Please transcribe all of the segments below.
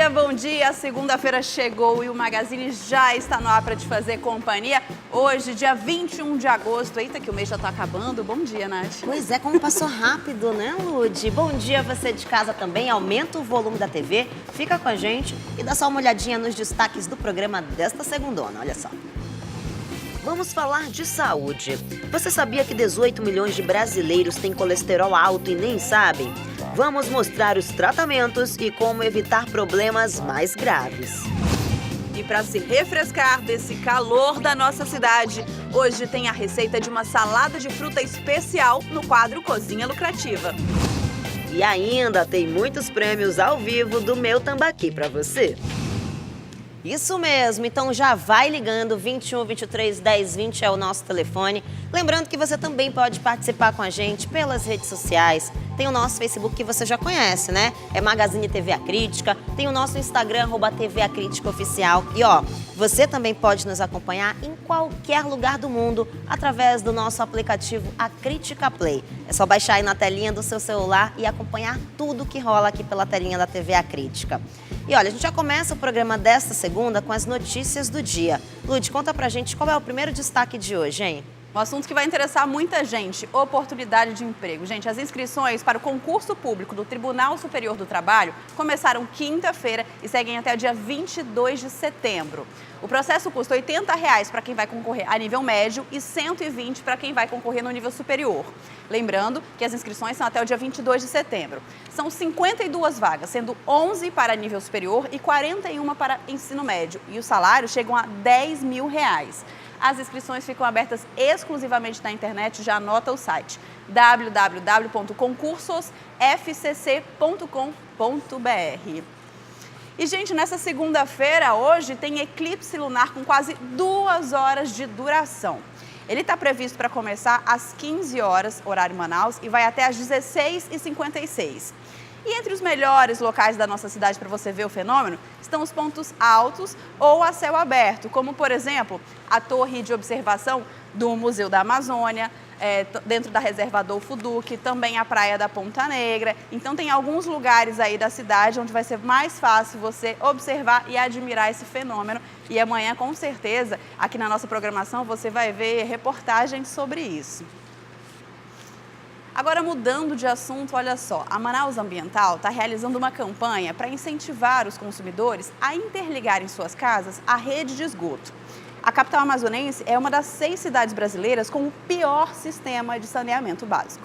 bom dia! Segunda-feira chegou e o Magazine já está no ar para te fazer companhia. Hoje, dia 21 de agosto. Eita, que o mês já está acabando. Bom dia, Nath. Pois é, como passou rápido, né, Lud? Bom dia, você de casa também. Aumenta o volume da TV, fica com a gente e dá só uma olhadinha nos destaques do programa desta segundona. Olha só. Vamos falar de saúde. Você sabia que 18 milhões de brasileiros têm colesterol alto e nem sabem? Vamos mostrar os tratamentos e como evitar problemas mais graves. E para se refrescar desse calor da nossa cidade, hoje tem a receita de uma salada de fruta especial no quadro Cozinha Lucrativa. E ainda tem muitos prêmios ao vivo do Meu Tambaqui para você. Isso mesmo, então já vai ligando, 21 23 10 20 é o nosso telefone. Lembrando que você também pode participar com a gente pelas redes sociais. Tem o nosso Facebook que você já conhece, né? É Magazine TV A Crítica. Tem o nosso Instagram, @TV A Crítica Oficial. E ó, você também pode nos acompanhar em qualquer lugar do mundo através do nosso aplicativo A Crítica Play. É só baixar aí na telinha do seu celular e acompanhar tudo que rola aqui pela telinha da TV A Crítica. E olha, a gente já começa o programa desta segunda com as notícias do dia. Lud, conta pra gente qual é o primeiro destaque de hoje, hein? Um assunto que vai interessar muita gente, oportunidade de emprego. Gente, as inscrições para o concurso público do Tribunal Superior do Trabalho começaram quinta-feira e seguem até o dia 22 de setembro. O processo custa R$ 80 para quem vai concorrer a nível médio e R$ 120 para quem vai concorrer no nível superior. Lembrando que as inscrições são até o dia 22 de setembro. São 52 vagas, sendo 11 para nível superior e 41 para ensino médio. E os salários chegam a R$ 10 mil. As inscrições ficam abertas exclusivamente na internet, já anota o site www.concursosfcc.com.br. E, gente, nessa segunda-feira, hoje, tem eclipse lunar com quase 2 horas de duração. Ele está previsto para começar às 15 horas, horário Manaus, e vai até às 16h56. E entre os melhores locais da nossa cidade para você ver o fenômeno estão os pontos altos ou a céu aberto, como, por exemplo, a torre de observação do Museu da Amazônia, dentro da Reserva Adolfo Duque, também a Praia da Ponta Negra. Então tem alguns lugares aí da cidade onde vai ser mais fácil você observar e admirar esse fenômeno. E amanhã, com certeza, aqui na nossa programação, você vai ver reportagens sobre isso. Agora, mudando de assunto, olha só, a Manaus Ambiental está realizando uma campanha para incentivar os consumidores a interligarem suas casas à rede de esgoto. A capital amazonense é uma das 6 cidades brasileiras com o pior sistema de saneamento básico.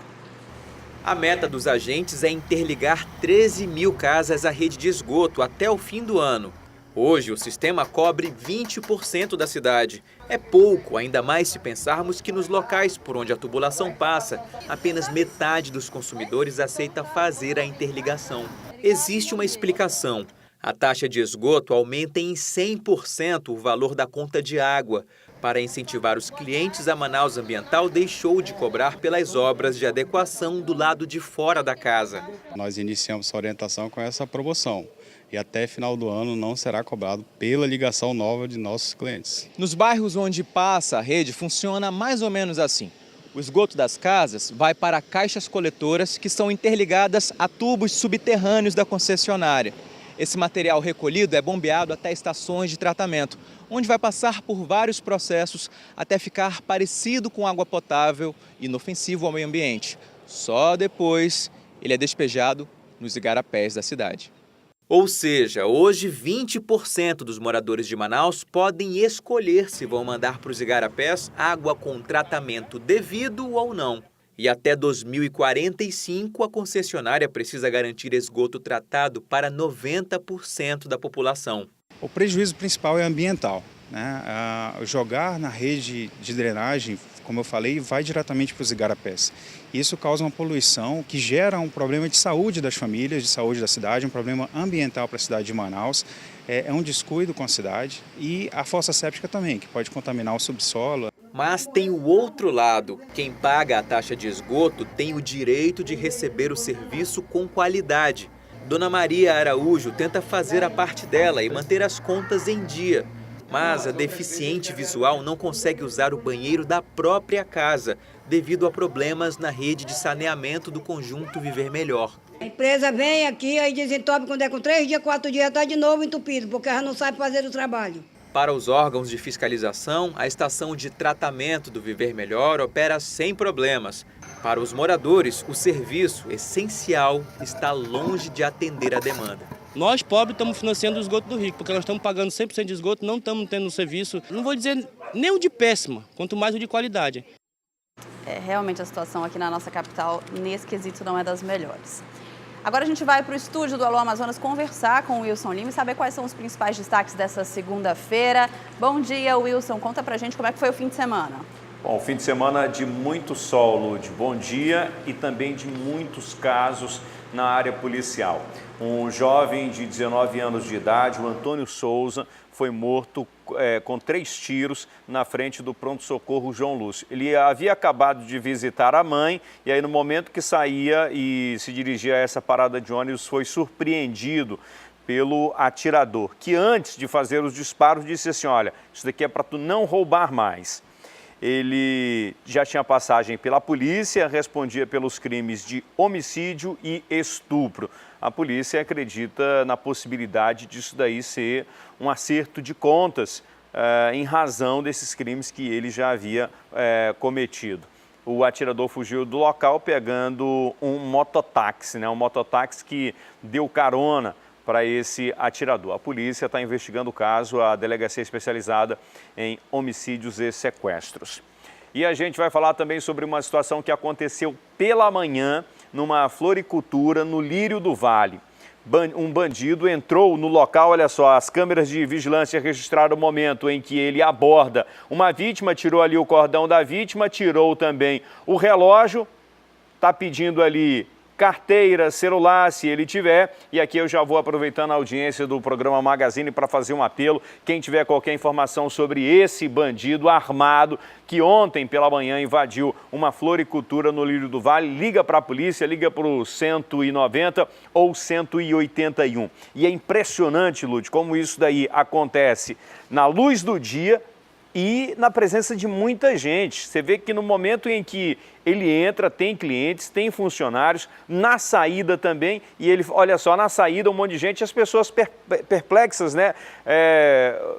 A meta dos agentes é interligar 13 mil casas à rede de esgoto até o fim do ano. Hoje, o sistema cobre 20% da cidade. É pouco, ainda mais se pensarmos que nos locais por onde a tubulação passa, apenas metade dos consumidores aceita fazer a interligação. Existe uma explicação. A taxa de esgoto aumenta em 100% o valor da conta de água. Para incentivar os clientes, a Manaus Ambiental deixou de cobrar pelas obras de adequação do lado de fora da casa. Nós iniciamos essa orientação com essa promoção. E até final do ano não será cobrado pela ligação nova de nossos clientes. Nos bairros onde passa a rede funciona mais ou menos assim. O esgoto das casas vai para caixas coletoras que são interligadas a tubos subterrâneos da concessionária. Esse material recolhido é bombeado até estações de tratamento, onde vai passar por vários processos até ficar parecido com água potável e inofensivo ao meio ambiente. Só depois ele é despejado nos igarapés da cidade. Ou seja, hoje 20% dos moradores de Manaus podem escolher se vão mandar para os igarapés água com tratamento devido ou não. E até 2045, a concessionária precisa garantir esgoto tratado para 90% da população. O prejuízo principal é ambiental, né? Jogar na rede de drenagem, como eu falei, vai diretamente para os igarapés. Isso causa uma poluição que gera um problema de saúde das famílias, de saúde da cidade, um problema ambiental para a cidade de Manaus. É um descuido com a cidade e a fossa séptica também, que pode contaminar o subsolo. Mas tem o outro lado. Quem paga a taxa de esgoto tem o direito de receber o serviço com qualidade. Dona Maria Araújo tenta fazer a parte dela e manter as contas em dia. Mas a deficiente visual não consegue usar o banheiro da própria casa, devido a problemas na rede de saneamento do conjunto Viver Melhor. A empresa vem aqui, aí desentope quando é com 3 dias, 4 dias, está de novo entupido, porque ela não sabe fazer o trabalho. Para os órgãos de fiscalização, a estação de tratamento do Viver Melhor opera sem problemas. Para os moradores, o serviço essencial está longe de atender a demanda. Nós, pobres, estamos financiando o esgoto do rico, porque nós estamos pagando 100% de esgoto, não estamos tendo um serviço, não vou dizer nem o de péssima, quanto mais o de qualidade. Realmente a situação aqui na nossa capital, nesse quesito, não é das melhores. Agora a gente vai para o estúdio do Alô Amazonas conversar com o Wilson Lima e saber quais são os principais destaques dessa segunda-feira. Bom dia, Wilson. Conta pra gente como é que foi o fim de semana. Bom, fim de semana de muito sol, Lud. Bom dia e também de muitos casos na área policial. Um jovem de 19 anos de idade, o Antônio Souza, foi morto com 3 tiros na frente do pronto-socorro João Lúcio. Ele havia acabado de visitar a mãe e aí no momento que saía e se dirigia a essa parada de ônibus foi surpreendido pelo atirador, que antes de fazer os disparos disse assim, olha, isso daqui é para tu não roubar mais. Ele já tinha passagem pela polícia, respondia pelos crimes de homicídio e estupro. A polícia acredita na possibilidade disso daí ser um acerto de contas em razão desses crimes que ele já havia cometido. O atirador fugiu do local pegando um mototáxi, um mototáxi que deu carona para esse atirador. A polícia está investigando o caso, a delegacia especializada em homicídios e sequestros. E a gente vai falar também sobre uma situação que aconteceu pela manhã numa floricultura no Lírio do Vale. Um bandido entrou no local, olha só, as câmeras de vigilância registraram o momento em que ele aborda uma vítima, tirou ali o cordão da vítima, tirou também o relógio, está pedindo ali carteira, celular, se ele tiver. E aqui eu já vou aproveitando a audiência do programa Magazine para fazer um apelo. Quem tiver qualquer informação sobre esse bandido armado que ontem pela manhã invadiu uma floricultura no Lírio do Vale, liga para a polícia, liga para o 190 ou 181. E é impressionante, Lud, como isso daí acontece na luz do dia e na presença de muita gente. Você vê que no momento em que ele entra, tem clientes, tem funcionários, na saída também, e ele, olha só, na saída um monte de gente, as pessoas perplexas,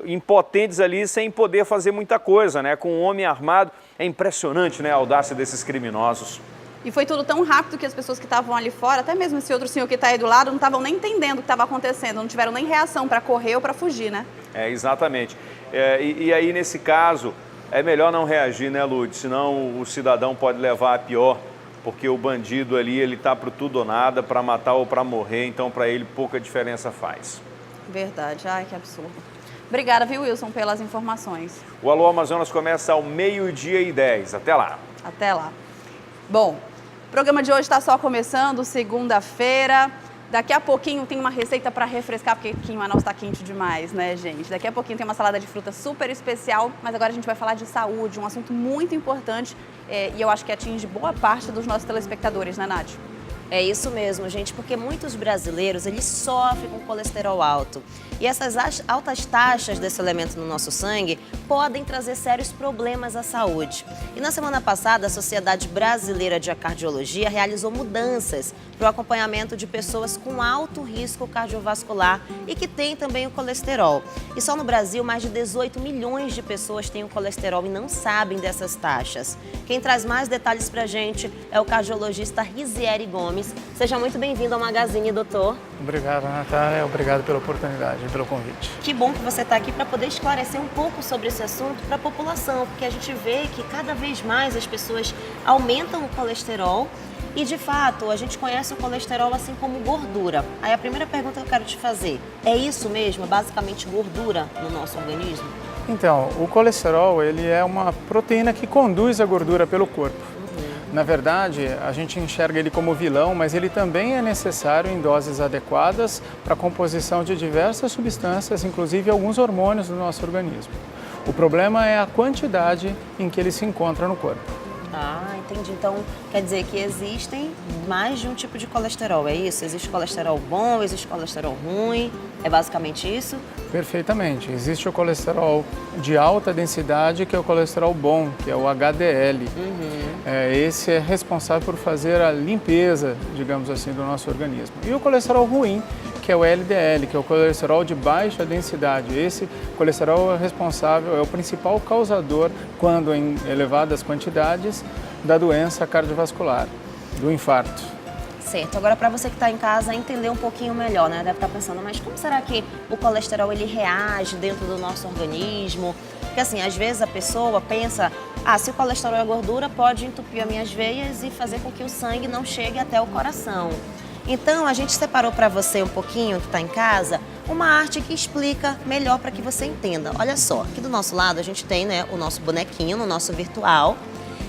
impotentes ali, sem poder fazer muita coisa, com um homem armado. É impressionante, a audácia desses criminosos. E foi tudo tão rápido que as pessoas que estavam ali fora, até mesmo esse outro senhor que está aí do lado, não estavam nem entendendo o que estava acontecendo, não tiveram nem reação para correr ou para fugir, né? Exatamente. E aí, nesse caso, é melhor não reagir, Lud? Senão o cidadão pode levar a pior, porque o bandido ali, ele tá pro tudo ou nada, para matar ou para morrer, então para ele pouca diferença faz. Verdade. Ai, que absurdo. Obrigada, viu, Wilson, pelas informações. O Alô Amazonas começa ao 12:10. Até lá. Até lá. Bom, o programa de hoje está só começando, segunda-feira. Daqui a pouquinho tem uma receita para refrescar, porque aqui em Manaus está quente demais, né, gente? Daqui a pouquinho tem uma salada de fruta super especial, mas agora a gente vai falar de saúde, um assunto muito importante e eu acho que atinge boa parte dos nossos telespectadores, né, Nath? É isso mesmo, gente, porque muitos brasileiros, eles sofrem com colesterol alto. E essas altas taxas desse elemento no nosso sangue podem trazer sérios problemas à saúde. E na semana passada, a Sociedade Brasileira de Cardiologia realizou mudanças para o acompanhamento de pessoas com alto risco cardiovascular e que têm também o colesterol. E só no Brasil, mais de 18 milhões de pessoas têm o colesterol e não sabem dessas taxas. Quem traz mais detalhes para a gente é o cardiologista Rizieri Gomes. Seja muito bem-vindo ao Magazine, doutor. Obrigado, Natália. Obrigado pela oportunidade e pelo convite. Que bom que você está aqui para poder esclarecer um pouco sobre esse assunto para a população, porque a gente vê que cada vez mais as pessoas aumentam o colesterol e, de fato, a gente conhece o colesterol assim como gordura. Aí a primeira pergunta que eu quero te fazer, é isso mesmo? É basicamente gordura no nosso organismo? Então, o colesterol ele é uma proteína que conduz a gordura pelo corpo. Na verdade, a gente enxerga ele como vilão, mas ele também é necessário em doses adequadas para a composição de diversas substâncias, inclusive alguns hormônios do nosso organismo. O problema é a quantidade em que ele se encontra no corpo. Ah, entendi. Então, quer dizer que existem mais de um tipo de colesterol, é isso? Existe colesterol bom, existe colesterol ruim, é basicamente isso? Perfeitamente. Existe o colesterol de alta densidade, que é o colesterol bom, que é o HDL. Esse é responsável por fazer a limpeza, digamos assim, do nosso organismo. E o colesterol ruim, que é o LDL, que é o colesterol de baixa densidade. Esse colesterol é responsável, é o principal causador, quando em elevadas quantidades, da doença cardiovascular, do infarto. Certo. Agora, para você que está em casa entender um pouquinho melhor, né? Deve estar pensando, mas como será que o colesterol ele reage dentro do nosso organismo? Porque assim, às vezes a pessoa pensa, se o colesterol é gordura, pode entupir as minhas veias e fazer com que o sangue não chegue até o coração. Então, a gente separou para você um pouquinho, que está em casa, uma arte que explica melhor para que você entenda. Olha só, aqui do nosso lado a gente tem, né, o nosso bonequinho, no nosso virtual.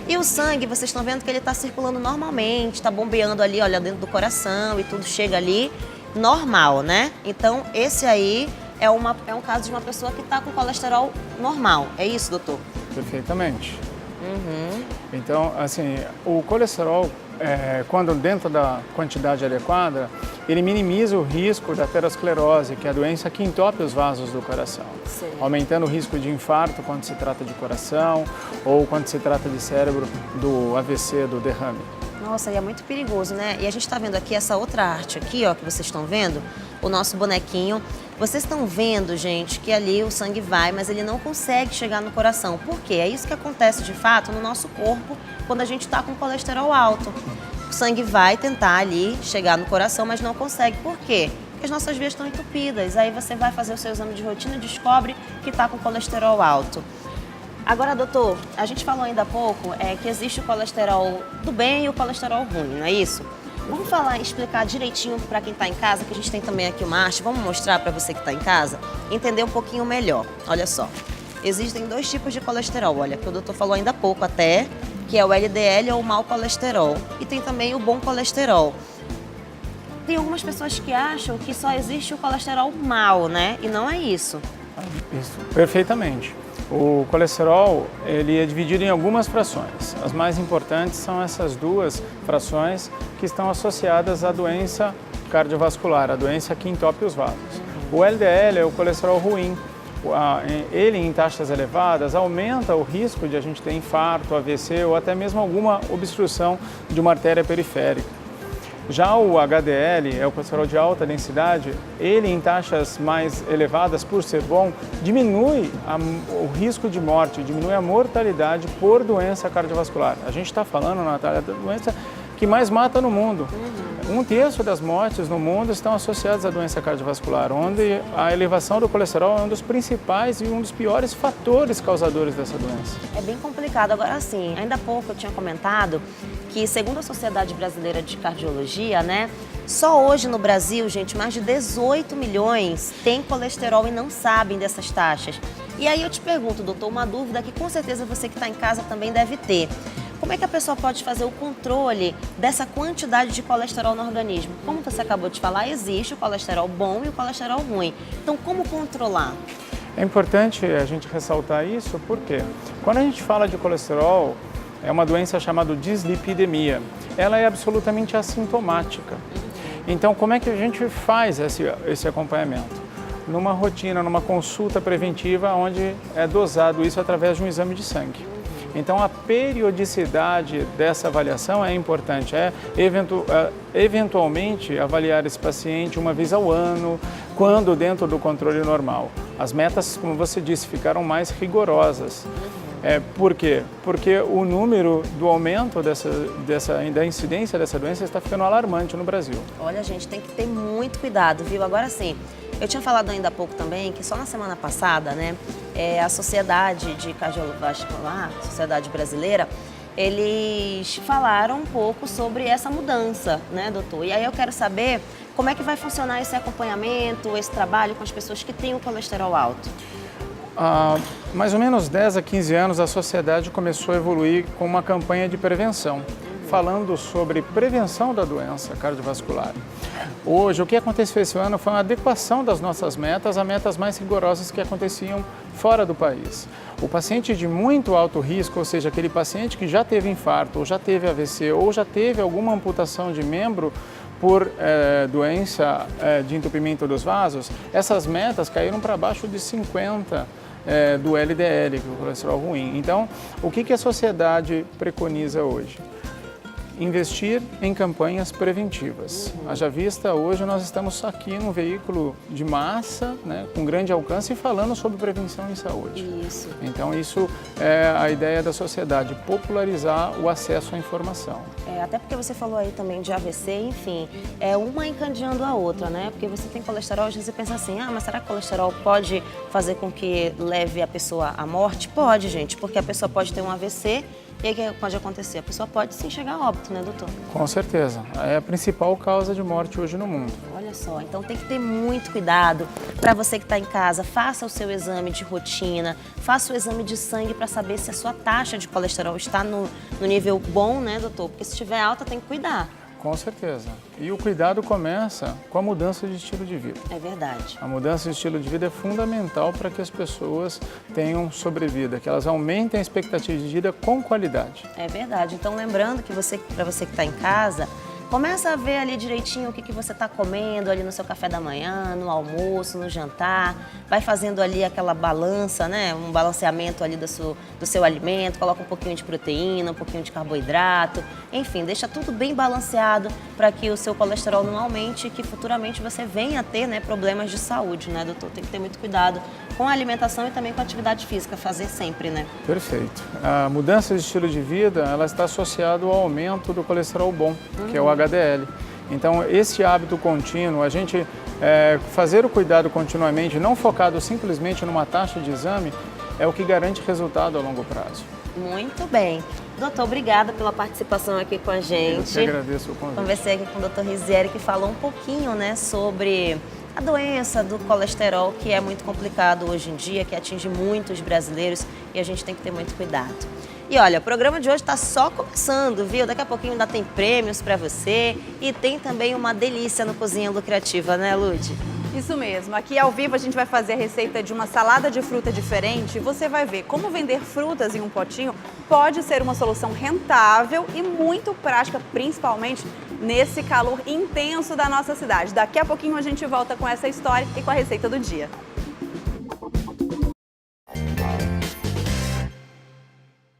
E o sangue, vocês estão vendo que ele está circulando normalmente, está bombeando ali, olha, dentro do coração e tudo chega ali normal, né? Então, esse aí é um caso de uma pessoa que está com colesterol normal. É isso, doutor? Perfeitamente. Então, assim, o colesterol, quando dentro da quantidade adequada, ele minimiza o risco da aterosclerose, que é a doença que entope os vasos do coração, aumentando o risco de infarto quando se trata de coração ou quando se trata de cérebro, do AVC, do derrame. Nossa, e é muito perigoso, né? E a gente está vendo aqui essa outra arte aqui, ó, que vocês estão vendo, o nosso bonequinho. Vocês estão vendo, gente, que ali o sangue vai, mas ele não consegue chegar no coração. Por quê? É isso que acontece, de fato, no nosso corpo quando a gente está com colesterol alto. O sangue vai tentar ali chegar no coração, mas não consegue. Por quê? Porque as nossas veias estão entupidas. Aí você vai fazer o seu exame de rotina e descobre que está com colesterol alto. Agora, doutor, a gente falou ainda há pouco que existe o colesterol do bem e o colesterol ruim, não é isso? Vamos explicar direitinho para quem está em casa, que a gente tem também aqui uma arte. Vamos mostrar para você que está em casa, entender um pouquinho melhor. Olha só, existem dois tipos de colesterol, olha, que o doutor falou ainda há pouco até, que é o LDL ou o mau colesterol. E tem também o bom colesterol. Tem algumas pessoas que acham que só existe o colesterol mau, né? E não é isso. Isso, perfeitamente. O colesterol, ele é dividido em algumas frações. As mais importantes são essas duas frações que estão associadas à doença cardiovascular, a doença que entope os vasos. O LDL é o colesterol ruim. Ele, em taxas elevadas, aumenta o risco de a gente ter infarto, AVC ou até mesmo alguma obstrução de uma artéria periférica. Já o HDL, é o colesterol de alta densidade, ele em taxas mais elevadas, por ser bom, diminui o risco de morte, diminui a mortalidade por doença cardiovascular. A gente está falando, Natália, da doença que mais mata no mundo. 1/3 das mortes no mundo estão associadas à doença cardiovascular, onde a elevação do colesterol é um dos principais e um dos piores fatores causadores dessa doença. É bem complicado. Agora, sim, ainda há pouco eu tinha comentado que, segundo a Sociedade Brasileira de Cardiologia, né, só hoje no Brasil, gente, mais de 18 milhões têm colesterol e não sabem dessas taxas. E aí eu te pergunto, doutor, uma dúvida que com certeza você que está em casa também deve ter. Como é que a pessoa pode fazer o controle dessa quantidade de colesterol no organismo? Como você acabou de falar, existe o colesterol bom e o colesterol ruim. Então, como controlar? É importante a gente ressaltar isso porque quando a gente fala de colesterol, é uma doença chamada dislipidemia. Ela é absolutamente assintomática. Então, como é que a gente faz esse acompanhamento? Numa rotina, numa consulta preventiva, onde é dosado isso através de um exame de sangue. Então, a periodicidade dessa avaliação é importante. Eventualmente, avaliar esse paciente uma vez ao ano, quando dentro do controle normal. As metas, como você disse, ficaram mais rigorosas. Por quê? Porque o número do aumento da incidência dessa doença está ficando alarmante no Brasil. Olha, gente, tem que ter muito cuidado, viu? Agora sim, eu tinha falado ainda há pouco também que só na semana passada, né, a Sociedade de Cardiovascular, Sociedade Brasileira, eles falaram um pouco sobre essa mudança, né, doutor? E aí eu quero saber como é que vai funcionar esse acompanhamento, esse trabalho com as pessoas que têm o colesterol alto. Há mais ou menos 10 a 15 anos, a sociedade começou a evoluir com uma campanha de prevenção. falando sobre prevenção da doença cardiovascular. Hoje, o que aconteceu esse ano foi uma adequação das nossas metas a metas mais rigorosas que aconteciam fora do país. O paciente de muito alto risco, ou seja, aquele paciente que já teve infarto, ou já teve AVC, ou já teve alguma amputação de membro por doença de entupimento dos vasos, essas metas caíram para baixo de 50 do LDL, que é o colesterol ruim. Então, o que a sociedade preconiza hoje? Investir em campanhas preventivas. Haja vista, hoje nós estamos aqui num veículo de massa, né, com grande alcance, falando sobre prevenção em saúde. Isso. Então, isso é a ideia da sociedade, popularizar o acesso à informação. Até porque você falou aí também de AVC, enfim, é uma encadeando a outra, né? Porque você tem colesterol, às vezes você pensa assim, mas será que o colesterol pode fazer com que leve a pessoa à morte? Pode, gente, porque a pessoa pode ter um AVC. E aí o que pode acontecer? A pessoa pode sim chegar a óbito, né, doutor? Com certeza. É a principal causa de morte hoje no mundo. Olha só, então tem que ter muito cuidado. Para você que está em casa, faça o seu exame de rotina, faça o exame de sangue para saber se a sua taxa de colesterol está no nível bom, né, doutor? Porque se estiver alta, tem que cuidar. Com certeza. E o cuidado começa com a mudança de estilo de vida. É verdade. A mudança de estilo de vida é fundamental para que as pessoas tenham sobrevida, que elas aumentem a expectativa de vida com qualidade. É verdade. Então, lembrando que para você que está em casa, começa a ver ali direitinho o que você está comendo ali no seu café da manhã, no almoço, no jantar. Vai fazendo ali aquela balança, né? Um balanceamento ali do seu alimento. Coloca um pouquinho de proteína, um pouquinho de carboidrato. Enfim, deixa tudo bem balanceado para que o seu colesterol não aumente e que futuramente você venha a ter, né, problemas de saúde, né, doutor? Tem que ter muito cuidado com a alimentação e também com a atividade física, fazer sempre, né? Perfeito. A mudança de estilo de vida, ela está associada ao aumento do colesterol bom, que é o HDL. Então, esse hábito contínuo, a gente fazer o cuidado continuamente, não focado simplesmente numa taxa de exame, é o que garante resultado a longo prazo. Muito bem. Doutor, obrigada pela participação aqui com a gente. Eu que agradeço o convite. Conversei aqui com o doutor Rizieri, que falou um pouquinho, né, sobre a doença do colesterol, que é muito complicado hoje em dia, que atinge muitos brasileiros e a gente tem que ter muito cuidado. E olha, o programa de hoje está só começando, viu? Daqui a pouquinho ainda tem prêmios para você e tem também uma delícia no Cozinha Lucrativa, né, Lud? Isso mesmo. Aqui ao vivo a gente vai fazer a receita de uma salada de fruta diferente. Você vai ver como vender frutas em um potinho pode ser uma solução rentável e muito prática, principalmente nesse calor intenso da nossa cidade. Daqui a pouquinho a gente volta com essa história e com a receita do dia.